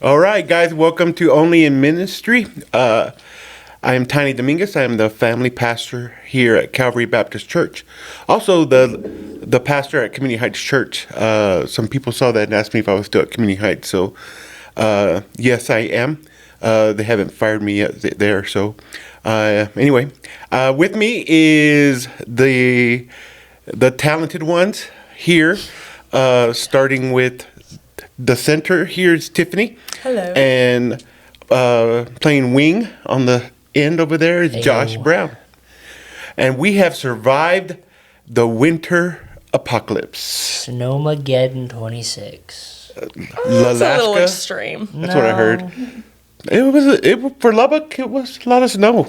All right, guys, welcome to Only in Ministry. I am Tiny Dominguez. I am the family pastor here at Calvary Baptist Church. Also, the pastor at Community Heights Church. Some people saw that and asked me if I was still at Community Heights. So, yes, I am. They haven't fired me yet there. So, anyway, with me is the talented ones here, starting with the center. Here's Tiffany. Hello. And playing wing on the end over there is Josh Brown. And we have survived the winter apocalypse. Snowmageddon 26. That's a little Alaska. extreme. That's what I heard. It for Lubbock. It was a lot of snow.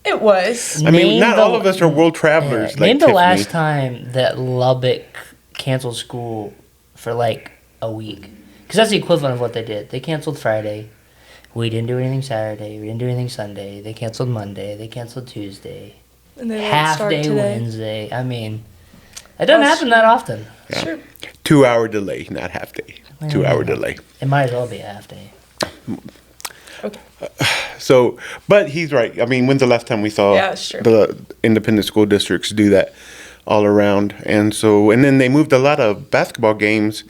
It was. I mean, not all of us are world travelers. Like Name the Tiffany. last time that Lubbock canceled school for like a week. Because that's the equivalent of what they did. They canceled Friday. We didn't do anything Saturday. We didn't do anything Sunday. They canceled Monday. They canceled Tuesday. And they Half start day today. Wednesday. I mean, it doesn't happen that often. Yeah. Sure. 2-hour delay, not half day. 2-hour delay. It might as well be a half day. Okay. So, but he's right. I mean, when's the last time we saw Yeah, it's true. the independent school districts do that all around? And so, and then they moved a lot of basketball games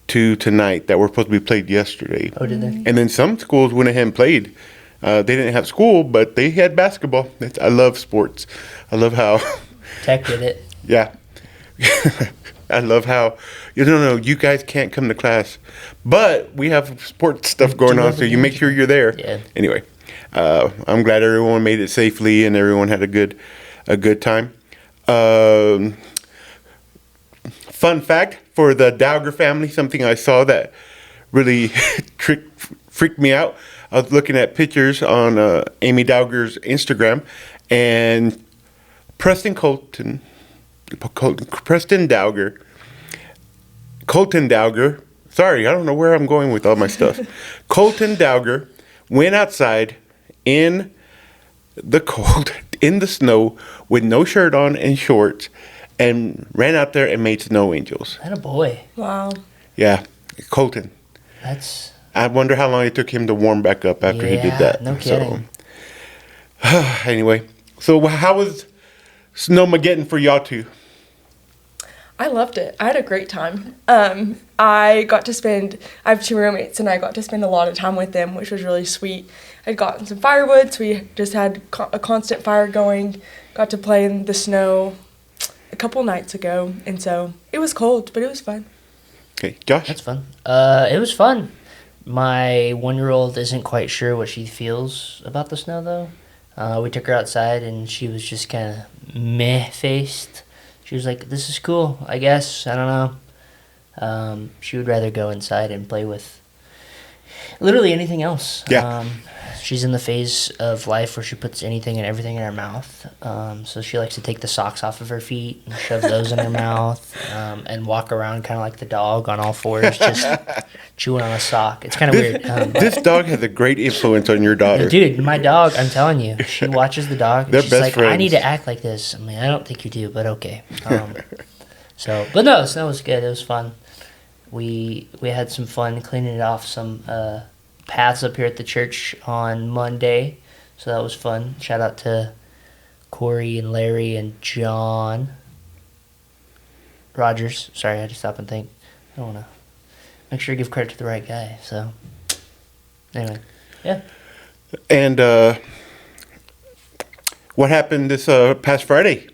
to tonight that were supposed to be played yesterday. Oh, did they? And then some schools went ahead and played. They didn't have school, but they had basketball. I love sports. I love how, Tech did it. yeah. I love how, you guys can't come to class, but we have sports stuff going on, so you make sure you're there. Yeah. Anyway, I'm glad everyone made it safely and everyone had a good time. Fun fact for the Dowger family, something I saw that really freaked me out. I was looking at pictures on Amy Dowger's Instagram, and Colton Dowger, sorry, I don't know where I'm going with all my stuff. Colton Dowger went outside in the cold, in the snow, with no shirt on and shorts, and ran out there and made snow angels. That a boy. Wow. Yeah, Colton. That's I wonder how long it took him to warm back up after he did that. no kidding. So, anyway, so how was Snowmageddon for y'all two? I loved it. I had a great time. I have two roommates, and I got to spend a lot of time with them, which was really sweet. I'd gotten some firewood, so we just had a constant fire going. Got to play in the snow a couple nights ago, and so it was cold, but it was fun. Okay, Josh? That's fun. It was fun. My 1-year-old isn't quite sure what she feels about the snow, though. We took her outside, and she was just kind of meh-faced. She was like, this is cool, I guess. I don't know. She would rather go inside and play with literally anything else. Yeah. She's in the phase of life where she puts anything and everything in her mouth. So she likes to take the socks off of her feet and shove those in her mouth, and walk around kind of like the dog on all fours, just chewing on a sock. It's kind of weird. This dog has a great influence on your daughter. Dude, my dog, I'm telling you, she watches the dog. And They're she's best like, I friends. need to act like this. I mean, I don't think you do, but okay. But no, the snow was good. It was fun. We had some fun cleaning off some paths up here at the church on Monday, so that was fun. Shout out to Corey and Larry and John Rogers. Sorry, I had to stop and think. I don't want to make sure I give credit to the right guy. So anyway, yeah. And what happened this past Friday?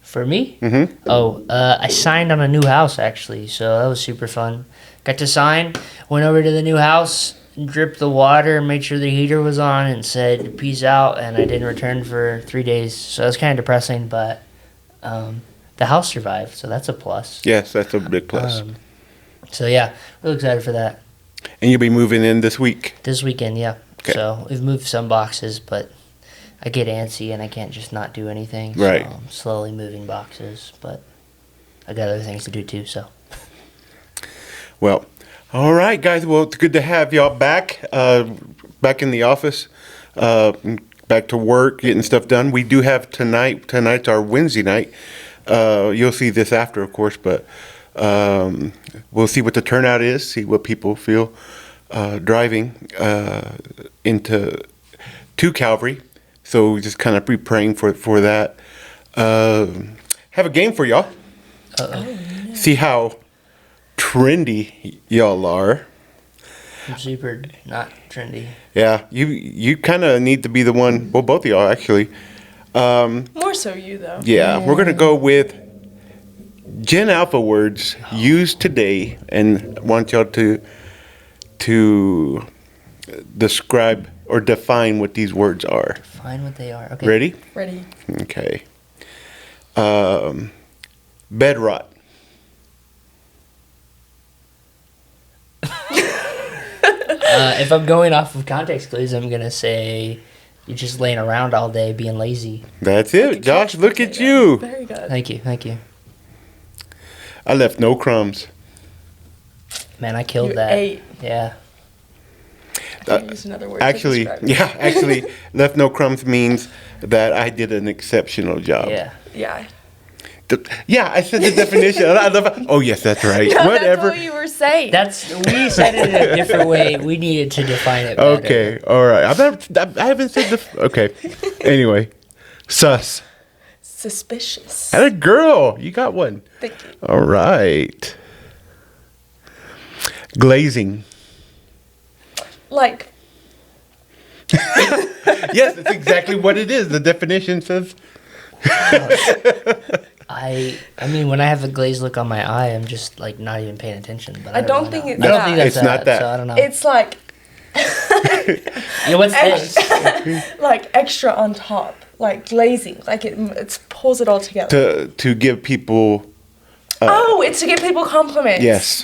For me? Mm-hmm. Oh, I signed on a new house, actually, so that was super fun. Got to sign, went over to the new house, dripped the water, made sure the heater was on, and said, peace out, and I didn't return for 3 days. So it was kind of depressing, but the house survived, so that's a plus. Yes, that's a big plus. So yeah, really excited for that. And you'll be moving in this week. This weekend, yeah. Okay. So we've moved some boxes, but I get antsy and I can't just not do anything. Right. So I'm slowly moving boxes, but I got other things to do too, so. Well, all right, guys. Well, it's good to have y'all back, back in the office, back to work, getting stuff done. We do have tonight. Tonight's our Wednesday night. You'll see this after, of course, but we'll see what the turnout is, see what people feel driving to Calvary. So just kind of be praying for that. Have a game for y'all. See how trendy y'all are. I'm super not trendy. Yeah, you kind of need to be the one. Well, both of y'all actually. More so you though. Yeah, we're gonna go with Gen Alpha words used today, and want y'all to describe or define what these words are. Find what they are. Okay. Ready? Ready. Okay. Bed rot. If I'm going off of context clues, I'm gonna say you're just laying around all day being lazy. That's it, Josh. Look at you. Very good. Thank you, thank you. I left no crumbs. Man, I killed You that. ate. Yeah. I use another word. to Actually, describe it. yeah, actually, left no crumbs means that I did an exceptional job. Yeah. Yeah. Yeah, I said the definition. I love. Oh yes, that's right. No, Whatever. That's what you were saying. We said it in a different way. We needed to define it better. Okay, all right. I haven't said the. Okay. Anyway, sus. Suspicious. And a girl. You got one. Thank you. All right. Glazing. Like, Yes, that's exactly what it is. The definition says. I mean, when I have a glazed look on my eye, I'm just like not even paying attention. But I don't really think know. it's I don't that. think that's It's not that. So I don't know. it's like Yeah, what's this? like extra on top, like glazing, like it pulls it all together. To give people. Oh, it's to give people compliments. Yes.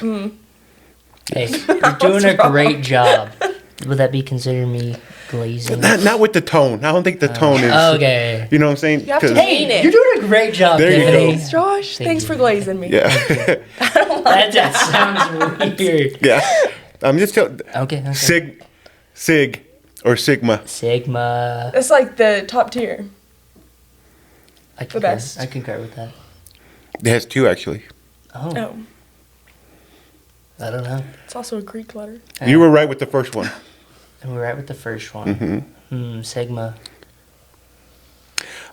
Hey, you're doing a great job. Would that be considered me glazing? Not with the tone. I don't think the tone is. Okay. You know what I'm saying? You have to 'Cause- mean it. You're doing a great job, There you Tiffany. go. Thanks, Josh. Thank Thanks you. for glazing me. Yeah. That sounds weird. Yeah. I'm just telling. Okay. Sig, or Sigma. Sigma. It's like the top tier. I concur. best. I concur with that. It has two actually. Oh, Oh, I don't know. it's also a Greek letter. You were right with the first one. And we're right with the first one. Sigma.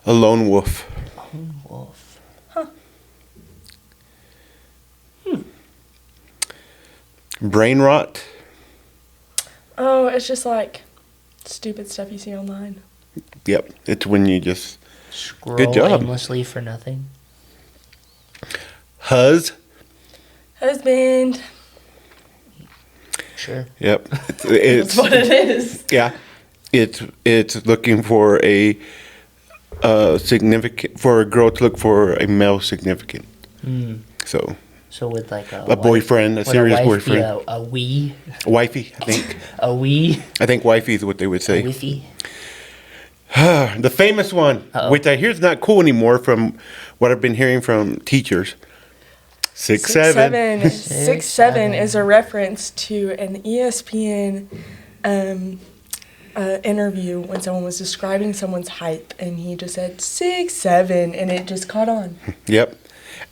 A lone wolf. Lone wolf. Brain rot. Oh, it's just like stupid stuff you see online. Yep. It's when you just. Scroll Good job. aimlessly for nothing. Husband. Sure. Yep. It's That's what it is. yeah. It's looking for a significant, for a girl to look for a male significant. So So with like a a boyfriend, a would serious wife be boyfriend, a wee, wifey. I think. a I think wifey is what they would say. wiffy. The famous one, Uh-oh. which I hear is not cool anymore from what I've been hearing from teachers. 6'7". 6'7" is a reference to an ESPN interview when someone was describing someone's height, and he just said 6'7", and it just caught on. Yep.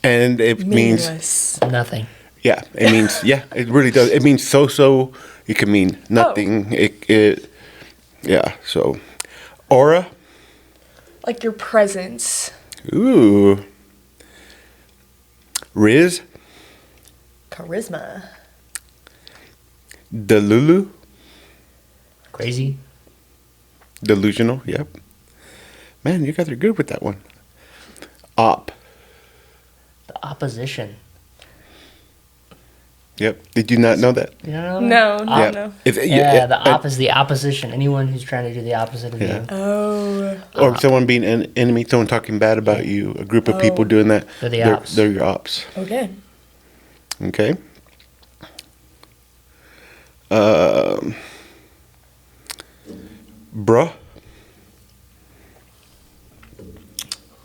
And it means, Meaningless. Nothing. yeah, it means, yeah, it really does. It means so. It can mean nothing. Yeah, so. Aura. Like your presence. Ooh. Riz. Charisma. Delulu. Crazy. Delusional. Yep. Man, you guys are good with that one. Op. The opposition. Yep. Did you not know that? You don't know? No, no, yeah. no. Yeah, the op is the opposition. Anyone who's trying to do the opposite of Yeah. you. Oh. Or someone being an enemy, someone talking bad about you, a group of people doing that. They're the ops. They're your ops. Okay. Okay. Bruh.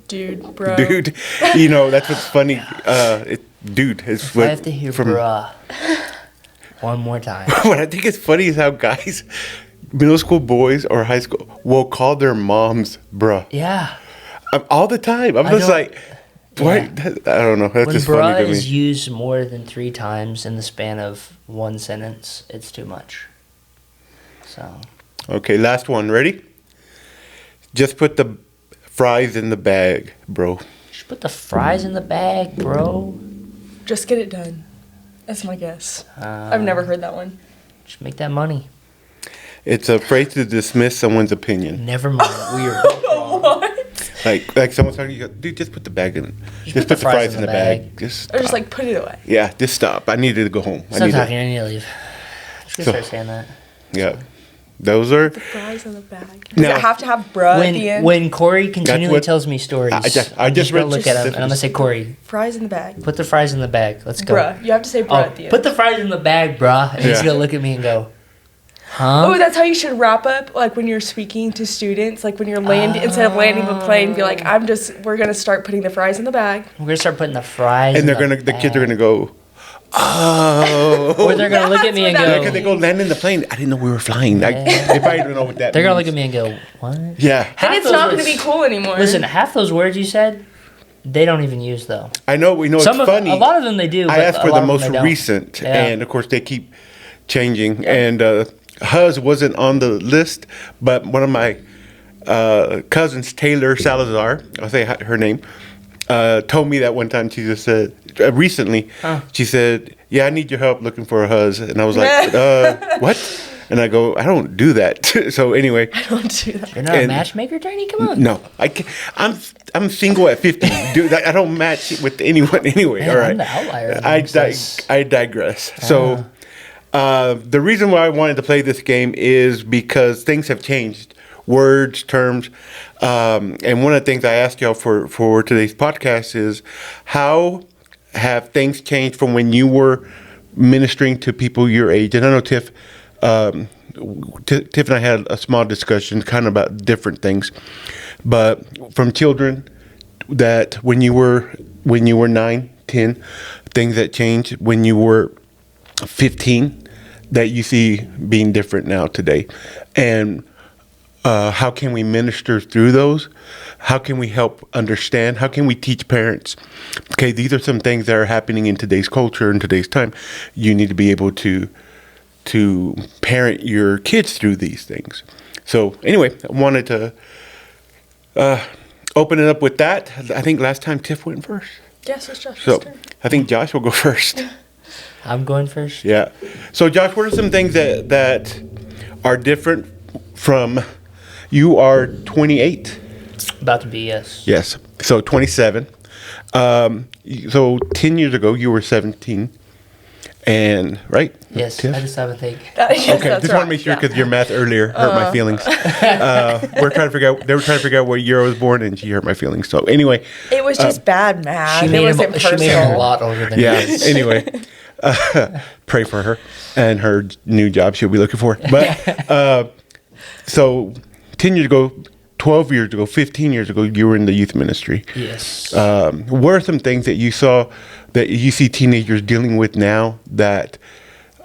Dude, bro. Dude. You know, that's what's funny. Dude is If what I have to hear from bruh one more time. what I think is funny is how guys, middle school boys or high school, will call their moms bruh. Yeah. All the time. I'm I just don't- like, why? Yeah. I don't know. That's When just funny bruh to me. is used more than 3 times in the span of one sentence, it's too much. So Okay, last one. Ready? Just put the fries in the bag, bro. just put the fries in the bag, bro. Just get it done. That's my guess. Uh, I've never heard that one. Just make that money. It's a phrase to dismiss someone's opinion. Never mind. We are both wrong. What? Like someone's talking, you go, dude, just put the bag in. Just put the fries in the bag. Just Or just stop. like put it away. Yeah, just stop. I needed to go home. Stop talking. I need to leave. Just gonna So- start saying that. Yeah, those are. The fries in the bag. Does Now- it have to have bruh at the end? When Corey continually what- tells me stories, I just I'm just gonna read look at him and I'm gonna say, Corey, Fries in the bag. put the fries in the bag. Let's go. Bruh. You have to say bruh Oh, at the end. put the fries in the bag, bruh. And he's Yeah. gonna look at me and go, huh? Oh, that's how you should wrap up, like when you're speaking to students, like when you're landing, instead of landing the plane, be like, we're gonna start putting the fries in the bag. We're gonna start putting the fries. And in the kids are gonna go, oh. Or they're gonna look at me and That's what Yeah, that because go. they go land in the plane. I didn't know we were flying. Yeah. They probably don't know what that They're gonna look means. at me and go, what? Yeah, Then Half it's those not words- gonna be cool anymore. Listen, half those words you said, they don't even use though. I know. We know Some it's of funny. a lot of them they do. I but asked a for lot the of them most they don't. recent, Yeah. and of course they keep changing. And Huz wasn't on the list, but one of my cousins, Taylor Salazar, I'll say her name, told me that one time. She just said recently, she said, "Yeah, I need your help looking for a Huz," and I was like, "What?" And I go, "I don't do that." So anyway, Don't do that. You're not a And- matchmaker, Tiny? Come on. no, I can't, I'm single at 50, dude. I don't match with anyone anyway. Man, all right, I'm the outlier I amongst us. I digress. So, the reason why I wanted to play this game is because things have changed, words, terms, and one of the things I asked y'all for today's podcast is how have things changed from when you were ministering to people your age? And I know Tiff. Tiff and I had a small discussion kind of about different things, but from children that when you were 9, 10, things that changed when you were 15 that you see being different now today, and how can we minister through those? How can we help understand? How can we teach parents? Okay, these are some things that are happening in today's culture in today's time. You need to be able to parent your kids through these things. So anyway, I wanted to open it up with that. I think last time Tiff went first. Yes, it's Josh's So turn. I think Josh will go first. I'm going first. Yeah. So Josh, what are some things that are different from you are 28? About to be, yes. Yes. So 27. So 10 years ago you were 17. And right? Yes, Tiff? I just have a think. Yes, Okay, that's just want right. to make sure Yeah. because your math earlier hurt my feelings. We're trying to figure out. They were trying to figure out what year I was born, and she hurt my feelings. So anyway, It was just bad math. She It made, wasn't him, she made him a personal. lot older than yeah. he is. Anyway, pray for her and her new job she'll be looking for. But so 10 years ago, 12 years ago, 15 years ago, you were in the youth ministry. Yes. What are some things that you saw that you see teenagers dealing with now that,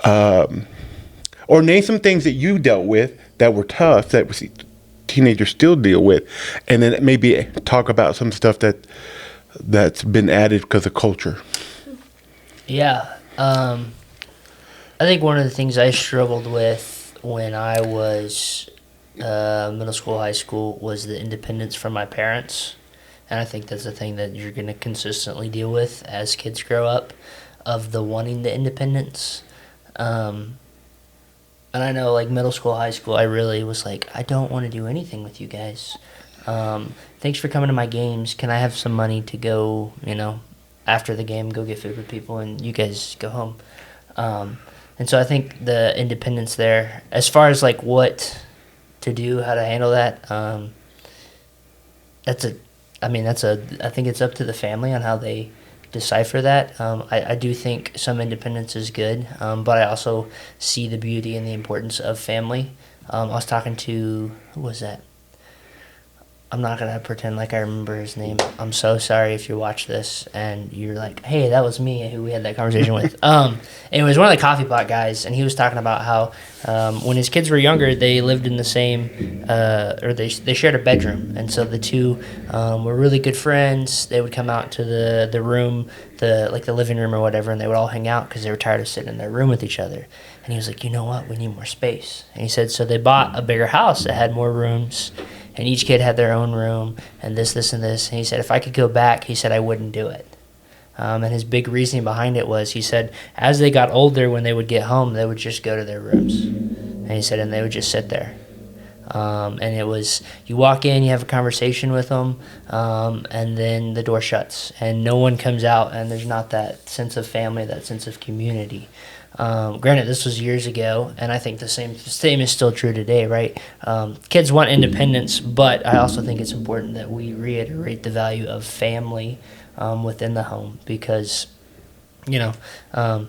or name some things that you dealt with that were tough that we see teenagers still deal with, and then maybe talk about some stuff that's been added because of culture. Yeah. I think one of the things I struggled with when I was middle school, high school, was the independence from my parents. And I think that's a thing that you're going to consistently deal with as kids grow up, of the wanting the independence. And I know, like, middle school, high school, I really was like, I don't want to do anything with you guys. Thanks for coming to my games. Can I have some money to go, after the game, go get food with people, and you guys go home? And so I think the independence there, as far as, like, what to do, how to handle that, I think it's up to the family on how they decipher that. I do think some independence is good, but I also see the beauty and the importance of family. I was talking to, who was that? I'm not going to pretend like I remember his name. I'm so sorry if you watch this and you're like, hey, that was me who we had that conversation with. It was one of the coffee pot guys, and he was talking about how when his kids were younger, they lived in the same, or they shared a bedroom. And so the two were really good friends. They would come out to the room, the living room or whatever, and they would all hang out because they were tired of sitting in their room with each other. And And he was like, you know what? We need more space. And he said, so they bought a bigger house that had more rooms, and each kid had their own room, and this, and this. And he said, if I could go back, he said, I wouldn't do it. And his big reasoning behind it was, he said, as they got older, when they would get home, they would just go to their rooms. And he said, and they would just sit there. And it was, you walk in, you have a conversation with them, and then the door shuts, and no one comes out, and there's not that sense of family, that sense of community. Granted, this was years ago, and I think the same is still true today, right? Kids want independence, but I also think it's important that we reiterate the value of family within the home, because, at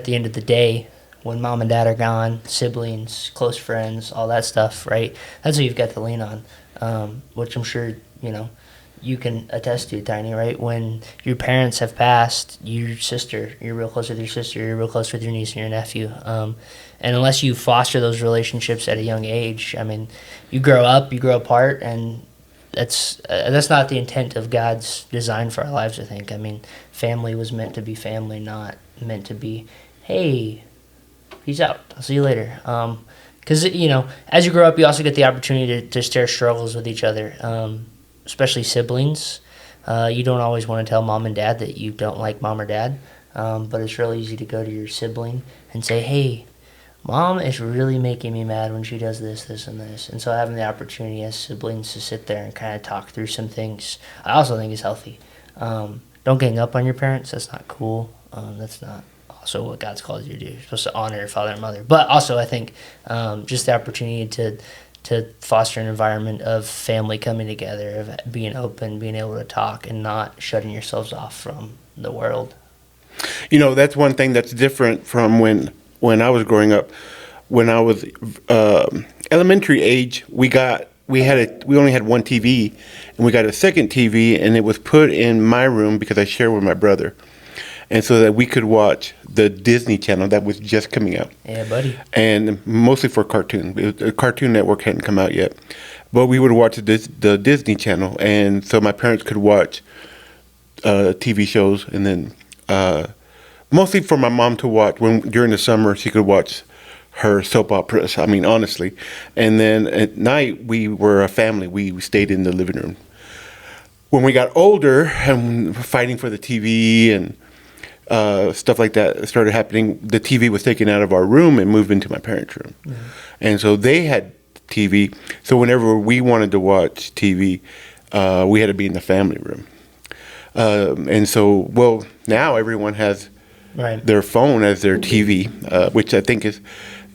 the end of the day, when mom and dad are gone, siblings, close friends, all that stuff, right? That's what you've got to lean on, which I'm sure, you can attest to, Tiny, right? When your parents have passed, your sister, you're real close with your sister, you're real close with your niece and your nephew. And unless you foster those relationships at a young age, I mean, you grow up, you grow apart, and that's not the intent of God's design for our lives, I think. I mean, family was meant to be family, not meant to be, hey, peace out, I'll see you later. Because, as you grow up, you also get the opportunity to share struggles with each other, especially siblings. You don't always want to tell mom and dad that you don't like mom or dad, but it's really easy to go to your sibling and say, hey, mom is really making me mad when she does this, this, and this. And so having the opportunity as siblings to sit there and kind of talk through some things, I also think is healthy. Don't gang up on your parents. That's not cool. That's not also what God's called you to do. You're supposed to honor your father and mother. But also I think just the opportunity to foster an environment of family coming together, of being open, being able to talk, and not shutting yourselves off from the world. That's one thing that's different from when I was growing up. When I was elementary age, we only had one TV, and we got a second TV, and it was put in my room because I share with my brother, and so that we could watch the Disney Channel that was just coming out. Yeah, buddy. And mostly for cartoon. The Cartoon Network hadn't come out yet, but we would watch the Disney Channel, and so my parents could watch TV shows, and then mostly for my mom to watch during the summer. She could watch her soap operas. I mean, honestly. And then at night we were a family. We stayed in the living room. When we got older and fighting for the TV and stuff like that started happening, the TV was taken out of our room and moved into my parents' room. Mm-hmm. And so they had TV. So whenever we wanted to watch TV, we had to be in the family room. And so, now everyone has their phone as their TV, which I think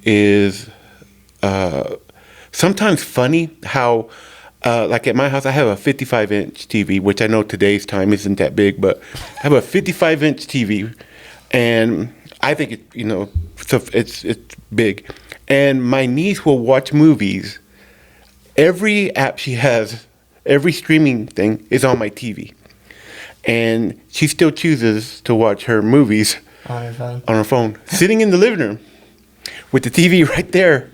is sometimes funny how, like at my house, I have a 55-inch TV, which I know today's time isn't that big, but I have a 55-inch TV, and I think it's big. And my niece will watch movies. Every app she has, every streaming thing is on my TV. And she still chooses to watch her movies on her phone, sitting in the living room with the TV right there,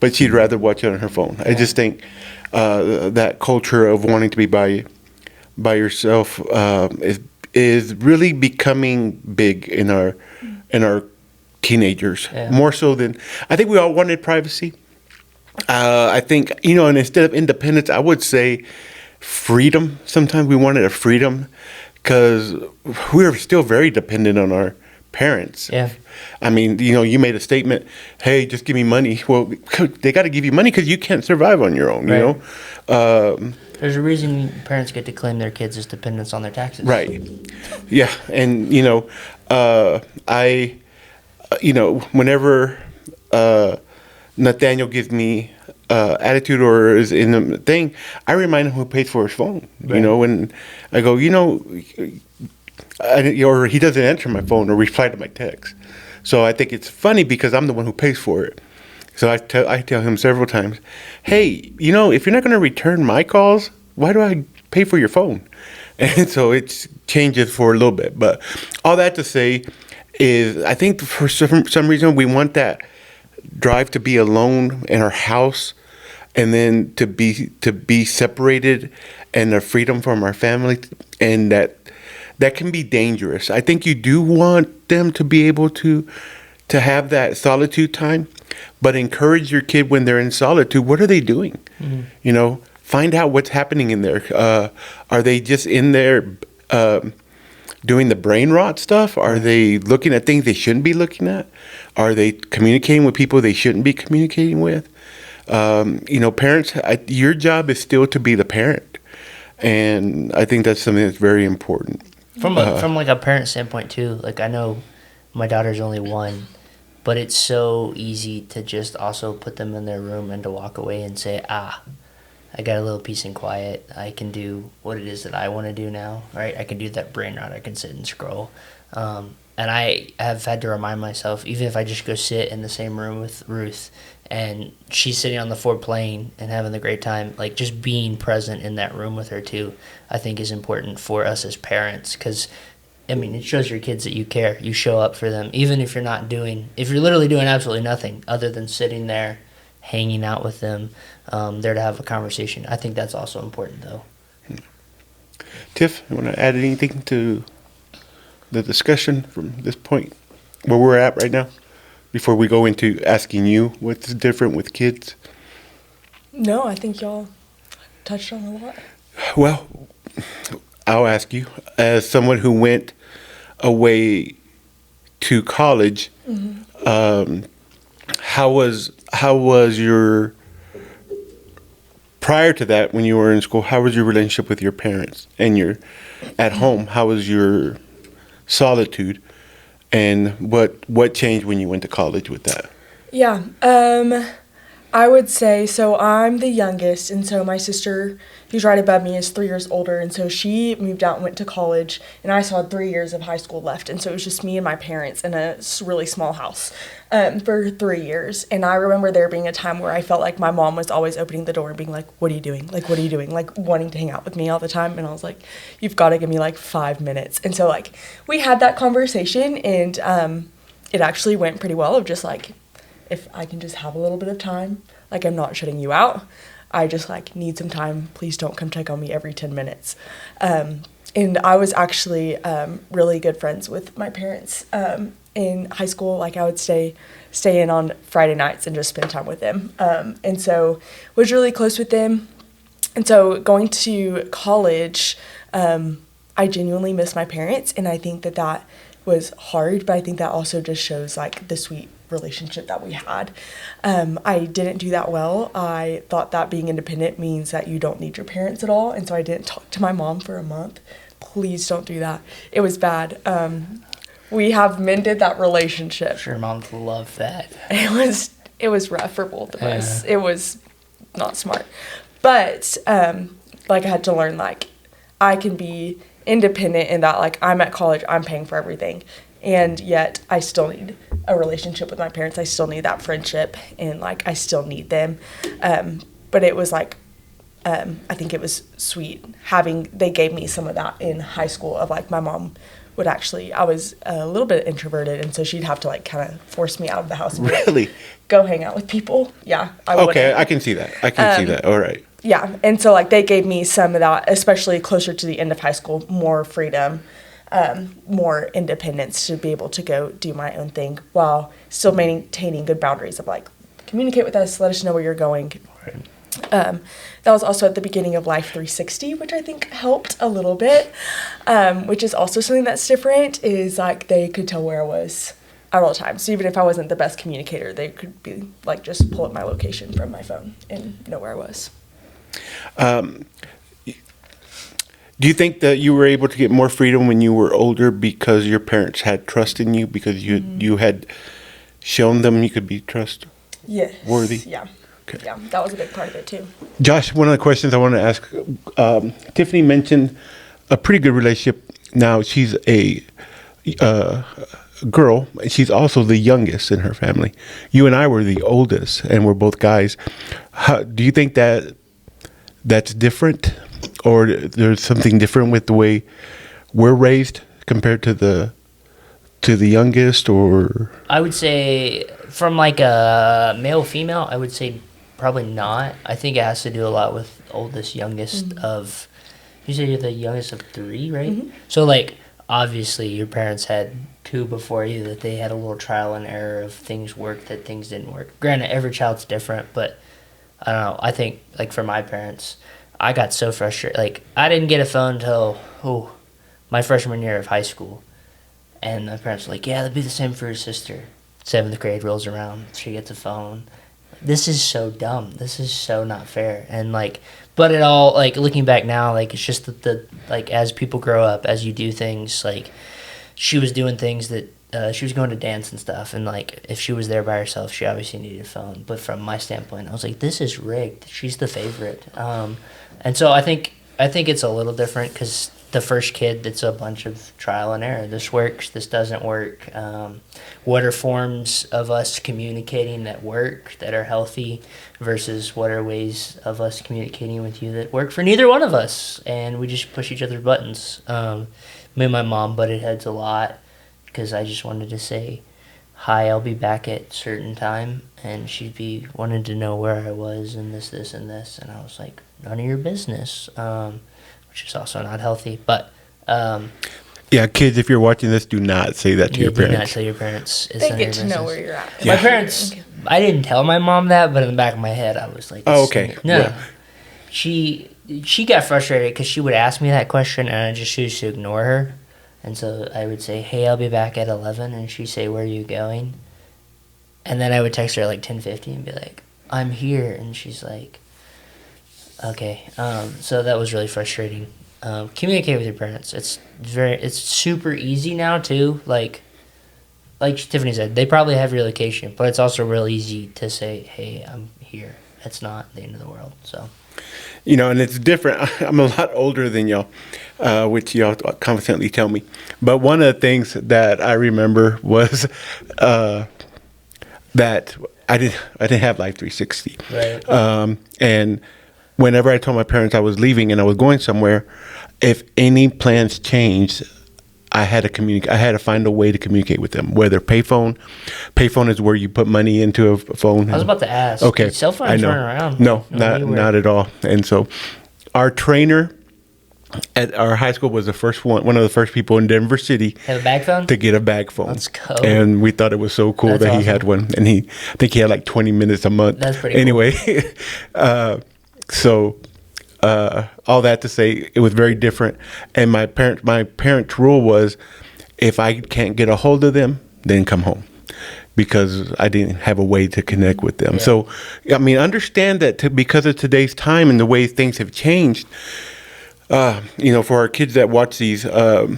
but she'd rather watch it on her phone. Yeah. I just think that culture of wanting to be by yourself is really becoming big in our teenagers, more so than I think we all wanted privacy. I think and instead of independence, I would say freedom. Sometimes we wanted a freedom because we were still very dependent on our parents. Yeah. I mean, you made a statement, hey, just give me money. Well, they got to give you money because you can't survive on your own, right. There's a reason parents get to claim their kids as dependents on their taxes. Right. Yeah. And, whenever Nathaniel gives me attitude or is in the thing, I remind him who pays for his phone, right. And I go, or he doesn't answer my phone or reply to my text. So I think it's funny because I'm the one who pays for it. So I tell him several times, hey, if you're not going to return my calls, why do I pay for your phone? And so it changes for a little bit. But all that to say is I think for some reason we want that drive to be alone in our house and then to be separated and the freedom from our family, and that can be dangerous. I think you do want them to be able to to have that solitude time, but encourage your kid when they're in solitude. What are they doing? You know, find out what's happening in there. Are they just in there doing the brain rot stuff? Are they looking at things they shouldn't be looking at? Are they communicating with people they shouldn't be communicating with? You know, parents, your job is still to be the parent. And I think that's something that's very important. From like a parent standpoint too, like I know my daughter's only 1, but it's so easy to just also put them in their room and to walk away and say, I got a little peace and quiet. I can do what it is that I want to do now, right? I can do that brain rot. I can sit and scroll. And I have had to remind myself, even if I just go sit in the same room with Ruth and she's sitting on the floor playing and having a great time, like just being present in that room with her too, I think is important for us as parents. Because, I mean, it shows your kids that you care. You show up for them, even if you're literally doing absolutely nothing other than sitting there, hanging out with them, there to have a conversation. I think that's also important, though. Tiff, you want to add anything to the discussion from this point, where we're at right now, before we go into asking you what's different with kids? No, I think y'all touched on a lot. Well, I'll ask you, as someone who went away to college, how was your, prior to that, when you were in school, how was your relationship with your parents and your, at home, how was your solitude, and what changed when you went to college with that? Yeah, I would say, so I'm the youngest, and so my sister, who's right above me, is 3 years older, and so she moved out and went to college, and I still had 3 years of high school left, and so it was just me and my parents in a really small house for 3 years. And I remember there being a time where I felt like my mom was always opening the door and being like, what are you doing? Like, what are you doing? Like, wanting to hang out with me all the time. And I was like, you've got to give me like 5 minutes. And so like we had that conversation, and it actually went pretty well, of just like, if I can just have a little bit of time, like I'm not shutting you out. I just like need some time. Please don't come check on me every 10 minutes. And I was actually really good friends with my parents in high school. Like I would stay in on Friday nights and just spend time with them. And so was really close with them. And so going to college, I genuinely miss my parents. And I think that was hard, but I think that also just shows like the sweet relationship that we had. I didn't do that well. I thought that being independent means that you don't need your parents at all, and so I didn't talk to my mom for a month. Please don't do that. It was bad. We have mended that relationship. Sure, Mom loved that. It was rough for both of us. It was not smart, but like I had to learn like I can be independent in that like I'm at college, I'm paying for everything, and yet I still need a relationship with my parents. I still need that friendship, and like I still need them. But it was like I think it was sweet they gave me some of that in high school, of like my mom would actually, I was a little bit introverted, and so she'd have to like kind of force me out of the house. Really? Go hang out with people. Yeah. Okay, I can see that. See that. All right. Yeah, and so like they gave me some of that, especially closer to the end of high school, more freedom, more independence to be able to go do my own thing while still maintaining good boundaries of like, communicate with us, let us know where you're going. Right. That was also at the beginning of Life 360, which I think helped a little bit, which is also something that's different, is like they could tell where I was at all times. So even if I wasn't the best communicator, they could be like, just pull up my location from my phone and know where I was. Do you think that you were able to get more freedom when you were older because your parents had trust in you, because you had shown them you could be trustworthy? Yes. Yeah. Okay. Yeah, that was a big part of it too. Josh, one of the questions I want to ask, Tiffany mentioned a pretty good relationship. Now she's a girl, and she's also the youngest in her family. You and I were the oldest, and we're both guys. Do you think that's different, or there's something different with the way we're raised compared to the youngest? Or I would say from like a male female, I would say probably not. I think it has to do a lot with oldest, youngest you said you're the youngest of 3, right? Mm-hmm. So like obviously your parents had two before you that they had a little trial and error of things worked, that things didn't work. Granted, every child's different, but I don't know. I think, like, for my parents, I got so frustrated. Like, I didn't get a phone until, my freshman year of high school. And my parents were like, yeah, that'd be the same for your sister. 7th grade rolls around, she gets a phone. This is so dumb. This is so not fair. And, like, but it all, like, looking back now, like, it's just that like, as people grow up, as you do things, like, she was doing things that, she was going to dance and stuff, and, like, if she was there by herself, she obviously needed a phone. But from my standpoint, I was like, this is rigged. She's the favorite. And so I think it's a little different because the first kid, it's a bunch of trial and error. This works, this doesn't work. What are forms of us communicating that work, that are healthy, versus what are ways of us communicating with you that work for neither one of us? And we just push each other's buttons. Me and my mom butted heads a lot because I just wanted to say, hi, I'll be back at certain time, and she'd be wanting to know where I was and this, and this, and I was like, none of your business, which is also not healthy, but Yeah, kids, if you're watching this, do not say that to your do not parents. tell your parents. It's They none of get your to know business. where you're at. My parents, I didn't tell my mom that, but in the back of my head, I was like, Oh, okay. No. Yeah. She got frustrated because she would ask me that question, and I just choose to ignore her. And so I would say, hey, I'll be back at 11, and she'd say, where are you going? And then I would text her at like 10:50 and be like, I'm here, and she's like, okay. So that was really frustrating. Communicate with your parents. It's super easy now too. Like Tiffany said, they probably have your location, but it's also real easy to say, hey, I'm here. It's not the end of the world. So You know, and it's different. I'm a lot older than y'all, which y'all constantly tell me. But one of the things that I remember was that I didn't have Life 360. Right. And whenever I told my parents I was leaving and I was going somewhere, if any plans changed, I had to find a way to communicate with them. Whether payphone is where you put money into a phone. I was about to ask. Okay, Cell phones I know. weren't around. No, you were. not at all. And so, our trainer at our high school was one of the first people in Denver City Have a bag phone? to get a bag phone. Let's go. And we thought it was so cool That's that he awesome. had one. And I think he had like 20 minutes a month. That's pretty cool. Anyway, so all that to say, it was very different. And my parents' rule was, if I can't get a hold of them, then come home, because I didn't have a way to connect with them. Yeah. So, I mean, understand that because of today's time and the way things have changed, for our kids that watch these, got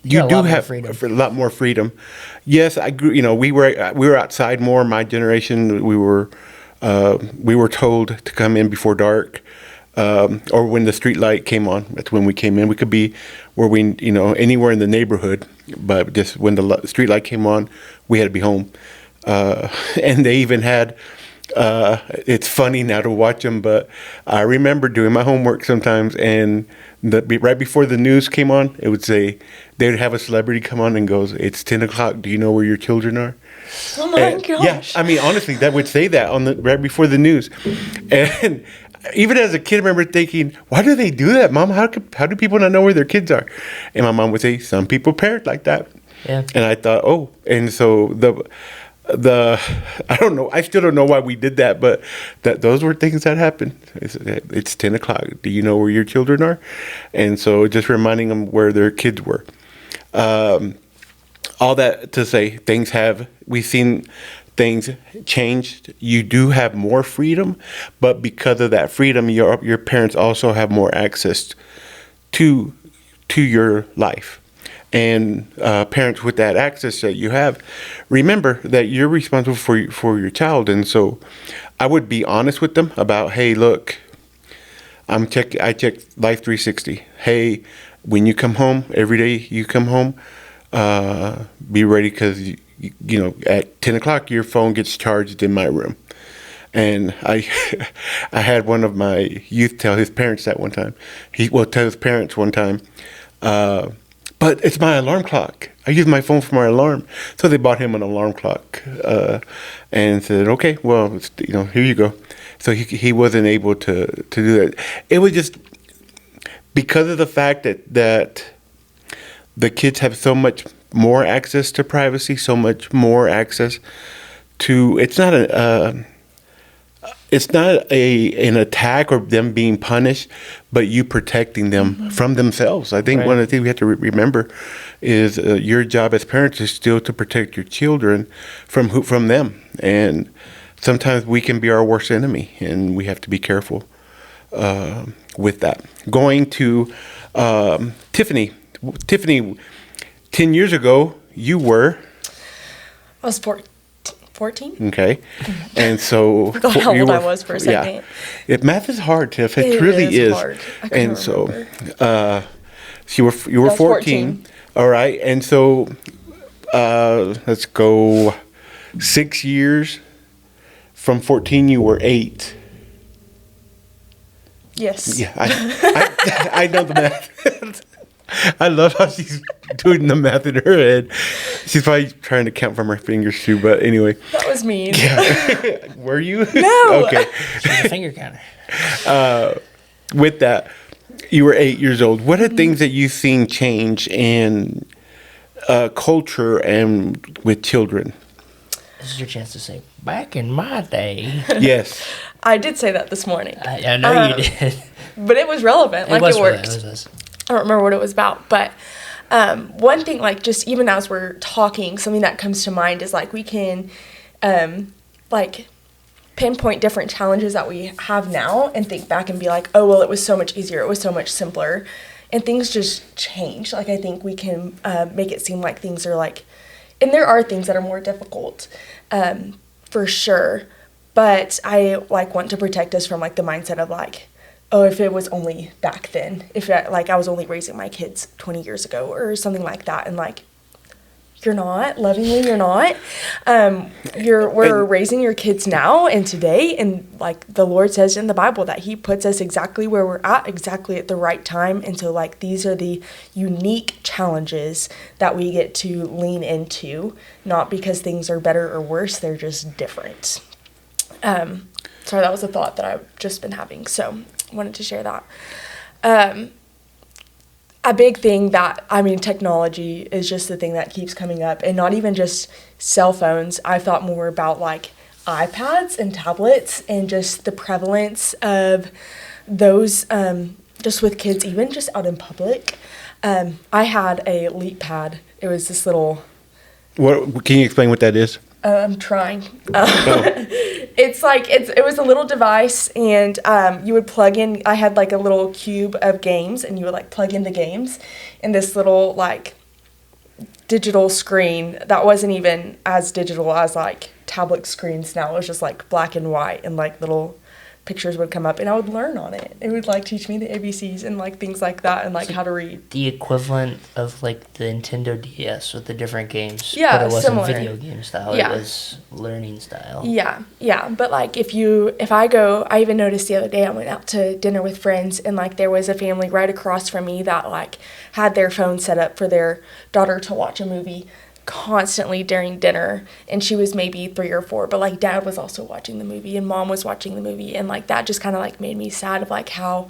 you a do lot more have freedom. a lot more freedom. Yes, I grew. We were outside more. My generation, we were told to come in before dark, or when the street light came on. That's when we came in. We could be anywhere in the neighborhood, but just when the street light came on, we had to be home. And they even had. It's funny now to watch them, but I remember doing my homework sometimes, and right before the news came on, it would say they would have a celebrity come on and goes, "It's 10 o'clock. Do you know where your children are?" Oh my And, gosh. yeah, I mean, honestly, that would say that right before the news, and even as a kid, I remember thinking, "Why do they do that, Mom? How do people not know where their kids are?" And my mom would say, "Some people parent like that." Yeah. And I thought, oh, and so I don't know. I still don't know why we did that, but those were things that happened. It's 10 o'clock. Do you know where your children are? And so just reminding them where their kids were. All that to say, we've seen things changed. You do have more freedom, but because of that freedom, your parents also have more access to your life. And parents with that access that you have, remember that you're responsible for your child. And so I would be honest with them about, hey, look, I check Life 360. Hey, when you come home, every day you come home, be ready, because at 10 o'clock your phone gets charged in my room. And I had one of my youth tell his parents that one time. Tell his parents one time, but it's my alarm clock. I use my phone for my alarm. So they bought him an alarm clock, and said, okay, well, here you go. So he wasn't able to do that. It was just because of the fact that the kids have so much more access to privacy, so much more access to. It's not an attack or them being punished, but you protecting them from themselves. I think Right. one of the things we have to remember is your job as parents is still to protect your children from them, and sometimes we can be our worst enemy, and we have to be careful with that. Going to Tiffany. Tiffany, 10 years ago, you were I was 14. okay, and so Forgot how you old I were- was for a second. Math is hard, Tiff. It It really is is. hard. I couldn't And so, remember. you were I was 14. All right, and so let's go 6 years. From 14, you were 8. Yes. Yeah, I know the math. I love how she's doing the math in her head. She's probably trying to count from her fingers too, but anyway. That was mean. Yeah. Were you? No. Okay. She's a finger counter. With that, you were 8 years old. What are things that you've seen change in culture and with children? This is your chance to say, back in my day. Yes. I did say that this morning, I know you did. but it was relevant. Like was it for worked. that, it was. I don't remember what it was about, but one thing, like just even as we're talking, something that comes to mind is like we can like pinpoint different challenges that we have now and think back and be like, oh, well, it was so much easier. It was so much simpler. And things just change. Like I think we can make it seem like things are like, and there are things that are more difficult for sure. But I like want to protect us from like the mindset of like, oh, if it was only back then, if I was only raising my kids 20 years ago or something like that, and like, you're not, lovingly, you're not. We're raising your kids now and today, and like the Lord says in the Bible that He puts us exactly where we're at, exactly at the right time, and so like these are the unique challenges that we get to lean into, not because things are better or worse, they're just different. Sorry, that was a thought that I've just been having, so wanted to share that. A big thing that, technology is just the thing that keeps coming up, and not even just cell phones. I thought more about like iPads and tablets and just the prevalence of those just with kids, even just out in public. I had a Leap Pad. It was this little... What can you explain what that is? I'm trying. It was a little device, and you would plug in. I had like a little cube of games, and you would like plug in the games in this little like digital screen that wasn't even as digital as like tablet screens now. It was just like black and white, and like little pictures would come up, and I would learn on it. It would like teach me the ABCs and like things like that, and like how to read. The equivalent of like the Nintendo DS with the different games. Yeah, but it wasn't similar. video game style. Yeah. It was learning style. Yeah, but like I even noticed the other day I went out to dinner with friends, and like there was a family right across from me that like had their phone set up for their daughter to watch a movie constantly during dinner, and she was maybe 3 or 4, but like dad was also watching the movie and mom was watching the movie, and like that just kind of like made me sad of like how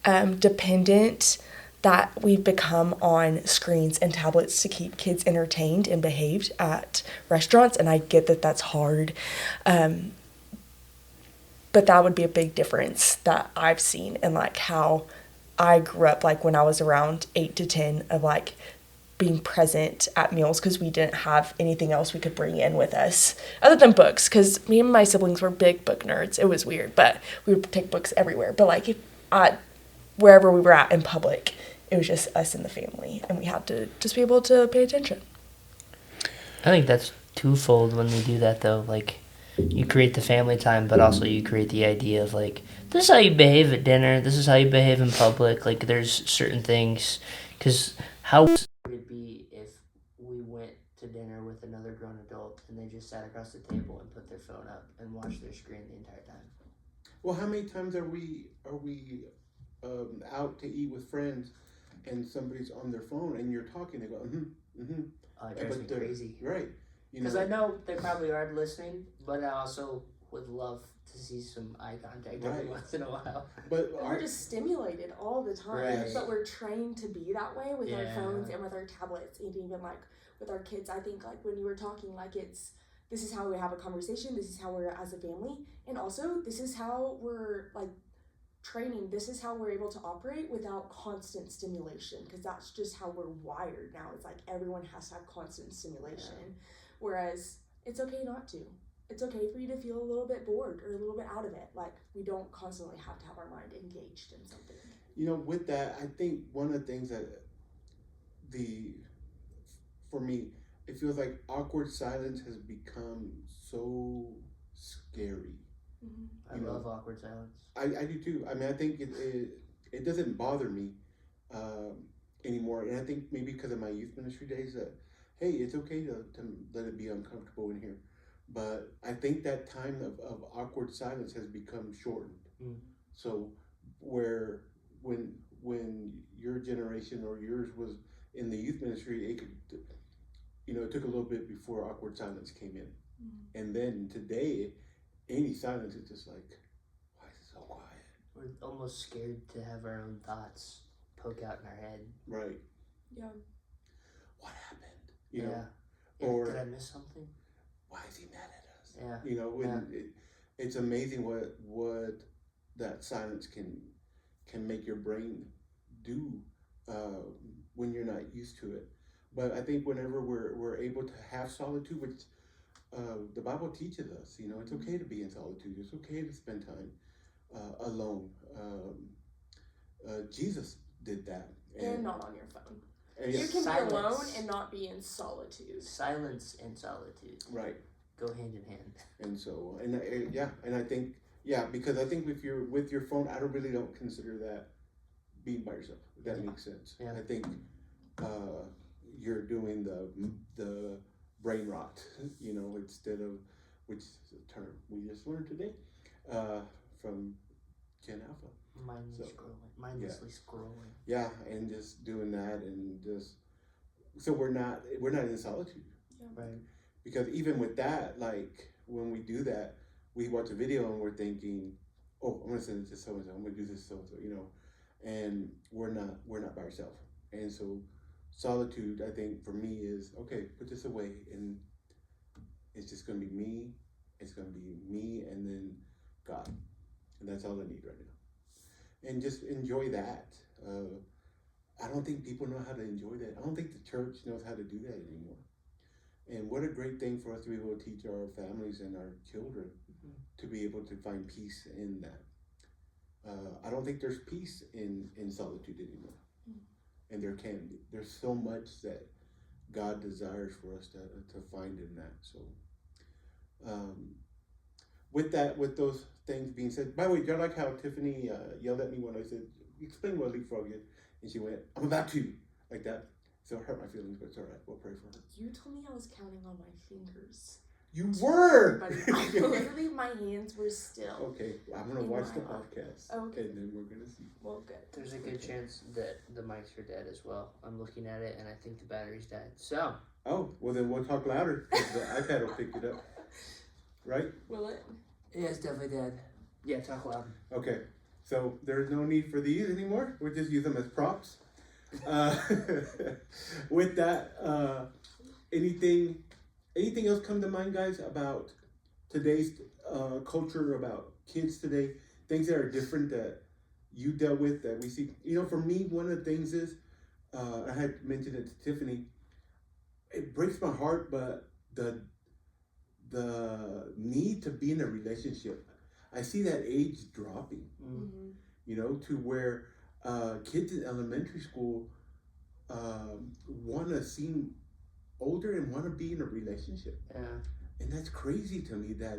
dependent that we've become on screens and tablets to keep kids entertained and behaved at restaurants. And I get that that's hard, but that would be a big difference that I've seen in like how I grew up, like when I was around 8 to 10, of like being present at meals, because we didn't have anything else we could bring in with us other than books, because me and my siblings were big book nerds. It was weird, but we would take books everywhere. But like wherever we were at in public, it was just us and the family, and we had to just be able to pay attention. I think that's twofold when we do that though. Like you create the family time, but also you create the idea of like, this is how you behave at dinner, this is how you behave in public. Like there's certain things, because how would it be if we went to dinner with another grown adult and they just sat across the table and put their phone up and watched their screen the entire time? Well, how many times are we out to eat with friends and somebody's on their phone and you're talking, they go, It drives me crazy. Right. Because I know they probably are listening, but I also would love to see some eye contact every Right. once in a while. But We're just stimulated all the time, Right. but we're trained to be that way with our Yeah. phones and with our tablets, and even like with our kids. I think like when you were talking, like this is how we have a conversation. This is how we're as a family, and also this is how we're like training. This is how we're able to operate without constant stimulation, because that's just how we're wired now. It's like everyone has to have constant stimulation, whereas it's okay not to. It's okay for you to feel a little bit bored or a little bit out of it. Like, we don't constantly have to have our mind engaged in something. with that, I think one of the things that for me, it feels like awkward silence has become so scary. I love awkward silence. I do too. I mean, I think it doesn't bother me anymore, and I think maybe because of my youth ministry days that hey, it's okay to let it be uncomfortable in here, but I think that time of awkward silence has become shortened. So where when your generation or yours was in the youth ministry, it could it took a little bit before awkward silence came in, and then today any silence is just like, why is it so quiet? We're almost scared to have our own thoughts poke out in our head. Right. Yeah. What happened? Yeah, or did I miss something? why is he mad at us? Yeah. It's amazing what that silence can make your brain do when you're not used to it. But I think whenever we're able to have solitude, which the Bible teaches us, it's okay to be in solitude. It's okay to spend time alone. Jesus did that, And not on your phone. and You yes, can Silence. be alone and not be in solitude. Silence and solitude right. go hand in hand. And so, and I think, because I think if you're with your phone, I don't consider that being by yourself. If that makes sense. Yeah. I think you're doing the brain rot, instead of, which is a term we just learned today, from Gen Alpha. Mindlessly scrolling. Yeah, and just doing that, and just so we're not in solitude. Yeah. Right. Because even with that, like when we do that, we watch a video and we're thinking, "Oh, I'm gonna send it to so and so. I'm gonna do this so and so," and we're not by ourselves. And so, solitude, I think for me is okay. Put this away, and it's just gonna be me. It's gonna be me, and then God, and that's all I need right now. And just enjoy that. I don't think people know how to enjoy that. I don't think the church knows how to do that anymore. And what a great thing for us to be able to teach our families and our children to be able to find peace in that. I don't think there's peace in solitude anymore. And there can be. There's so much that God desires for us to find in that. So, with those things being said, by the way, do you like how Tiffany yelled at me when I said, explain what leapfrog is? And she went, I'm about to, like that. So it hurt my feelings, but it's all right. We'll pray for her. You told me I was counting on my fingers. You were! But literally, my hands were still. Okay, I'm going to In watch my the lap. podcast. Okay. And then we're going to see. Well, good. There's a good chance that the mics are dead as well. I'm looking at it and I think the battery's died. So. Oh, well then we'll talk louder. The iPad will pick it up. Right? Will it? Yeah, it's definitely dead. Yeah, talk loud. Okay, so there's no need for these anymore. We'll just use them as props. With that, anything else come to mind, guys, about today's culture, about kids today? Things that are different that you dealt with that we see. For me, one of the things is, I had mentioned it to Tiffany, it breaks my heart, but the need to be in a relationship, I see that age dropping, to where kids in elementary school want to seem older and want to be in a relationship. Yeah. And that's crazy to me that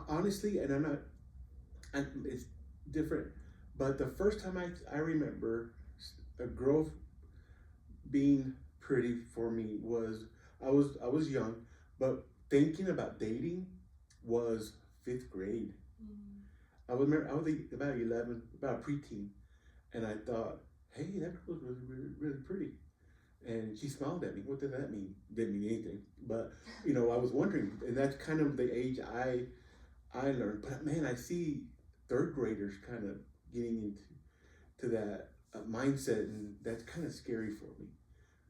honestly, and it's different, but the first time I remember a girl being pretty for me was, I was young, but thinking about dating was 5th grade. I was about 11, about a preteen, and I thought, hey, that girl was really, really, really pretty. And she smiled at me. What did that mean? Didn't mean anything. But I was wondering, and that's kind of the age I learned. But man, I see third graders kind of getting into that mindset, and that's kind of scary for me.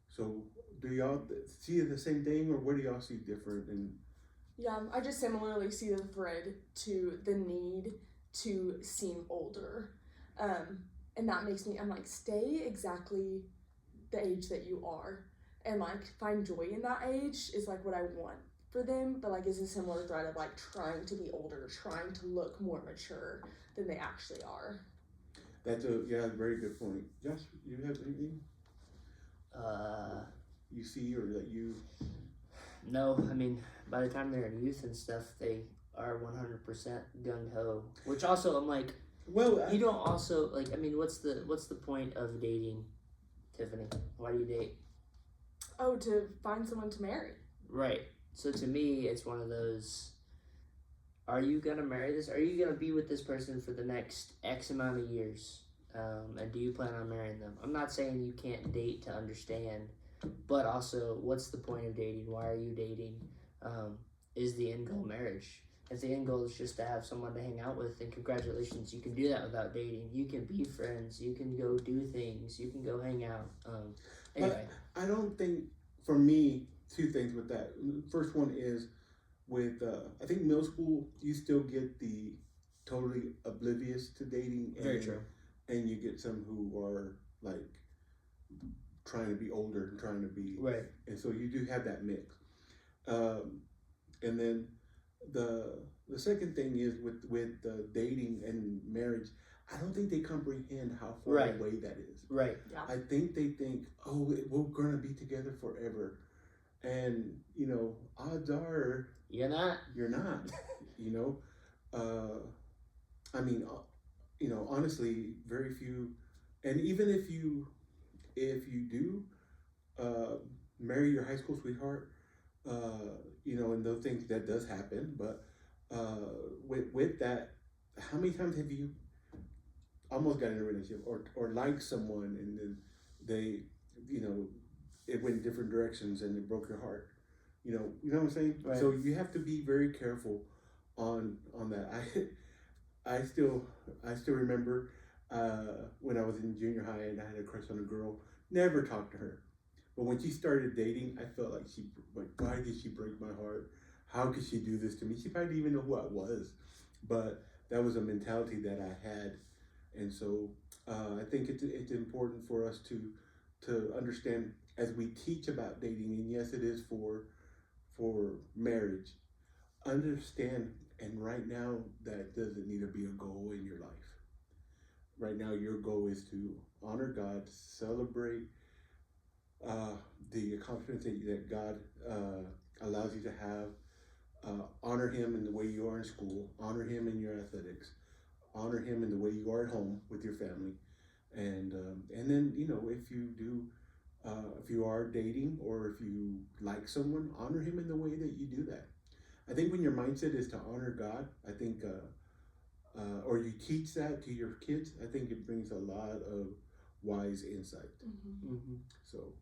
So, do y'all see the same thing, or what do y'all see different? And Yeah, I just similarly see the thread to the need to seem older. And that makes me, I'm like, stay exactly the age that you are. And like, find joy in that age is like what I want for them. But like, it's a similar thread of like trying to be older, trying to look more mature than they actually are. that's a very good point. Josh, you have anything you see or that you? No, I mean, by the time they're in youth and stuff, they are 100% gung ho. Which also, I'm like, Well, you don't also like. I mean, what's the point of dating, Tiffany? Why do you date? Oh, to find someone to marry. Right. So to me, it's one of those. Are you gonna marry this? Are you gonna be with this person for the next X amount of years? And do you plan on marrying them? I'm not saying you can't date to understand, but also, what's the point of dating? Why are you dating? Is the end goal marriage? If the end goal is just to have someone to hang out with, then congratulations, you can do that without dating. You can be friends. You can go do things. You can go hang out. Anyway. But I don't think, for me, two things with that. First one is with, I think middle school, you still get the totally oblivious to dating. Very true. And you get some who are like trying to be older and trying to be. Right. And so you do have that mix. And then the second thing is with dating and marriage, I don't think they comprehend how far Right. away that is. Right. Yeah. I think they think, oh, we're gonna be together forever, and odds are You're not. you're not. I mean, honestly, very few, and even if you do marry your high school sweetheart, and those things that does happen, but with that, how many times have you almost got in a relationship or liked someone and then they, it went different directions and it broke your heart? You know what I'm saying? Right. So you have to be very careful on that. I still remember when I was in junior high and I had a crush on a girl. Never talked to her, but when she started dating, I felt like why did she break my heart? How could she do this to me? She probably didn't even know who I was, but that was a mentality that I had, and so I think it's important for us to understand as we teach about dating, and yes, it is for marriage. Understand, and right now that doesn't need to be a goal in your life. Right now, your goal is to honor God, celebrate the accomplishments that God allows you to have. Honor Him in the way you are in school. Honor Him in your athletics. Honor Him in the way you are at home with your family. And then if you do, if you are dating or if you like someone, honor Him in the way that you do that. I think when your mindset is to honor God, I think, or you teach that to your kids, I think it brings a lot of wise insight. Mm-hmm. Mm-hmm. So,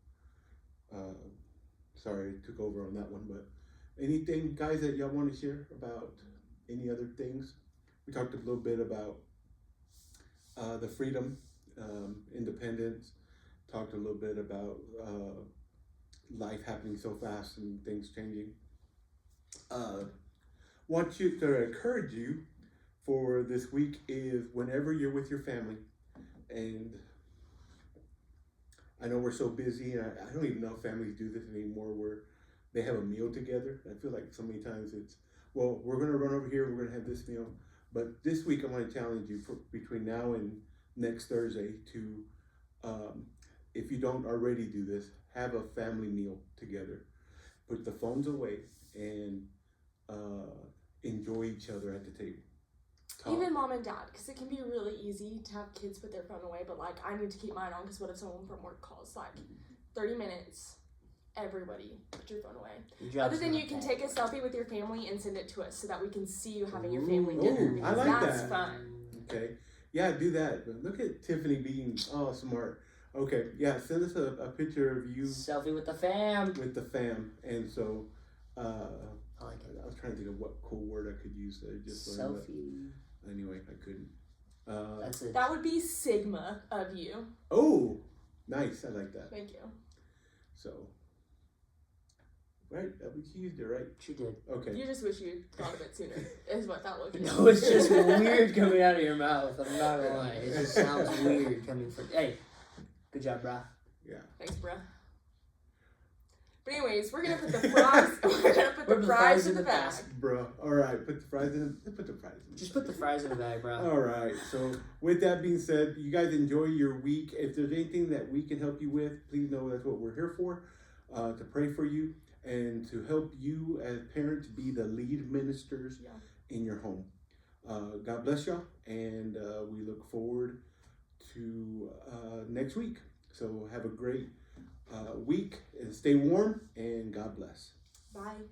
sorry I took over on that one, but anything, guys, that y'all want to share about any other things? We talked a little bit about the freedom, independence, talked a little bit about life happening so fast and things changing. Want you to encourage you for this week is whenever you're with your family, and I know we're so busy, and I don't even know if families do this anymore, where they have a meal together. I feel like so many times it's, well, we're going to run over here, we're going to have this meal. But this week, I want to challenge you between now and next Thursday to, if you don't already do this, have a family meal together. Put the phones away and enjoy each other at the table. Talk. Even mom and dad, because it can be really easy to have kids put their phone away, but like I need to keep mine on because what if someone from work calls? Like 30 minutes, everybody put your phone away. Other than you can take a selfie with your family and send it to us so that we can see you having your family dinner. I like That's that. fun. Okay. Yeah, do that. But look at Tiffany being all smart. Okay, yeah, send us a picture of you Selfie with the fam. with the fam. And so, I like it. I was trying to think of what cool word I could use there. Just learned, Selfie. but anyway, I couldn't. That's it. That would be Sigma of you. Oh, nice. I like that. Thank you. So, right, she used it, right? She did. Okay. You just wish you thought of it sooner, is what that looked like. No, it's just weird coming out of your mouth. I'm not gonna lie. It just sounds weird coming from. Hey, good job, brah. Yeah. Thanks, bruh. But anyways, we're gonna put the fries. We're gonna put the fries in the bag. Bro. All right, put the fries in. Put the fries in. Just put the fries in the bag, bro. All right. So with that being said, you guys enjoy your week. If there's anything that we can help you with, please know that's what we're here for, to pray for you and to help you as parents be the lead ministers in your home. God bless y'all, and we look forward to next week. So have a great week and stay warm, and God bless. Bye.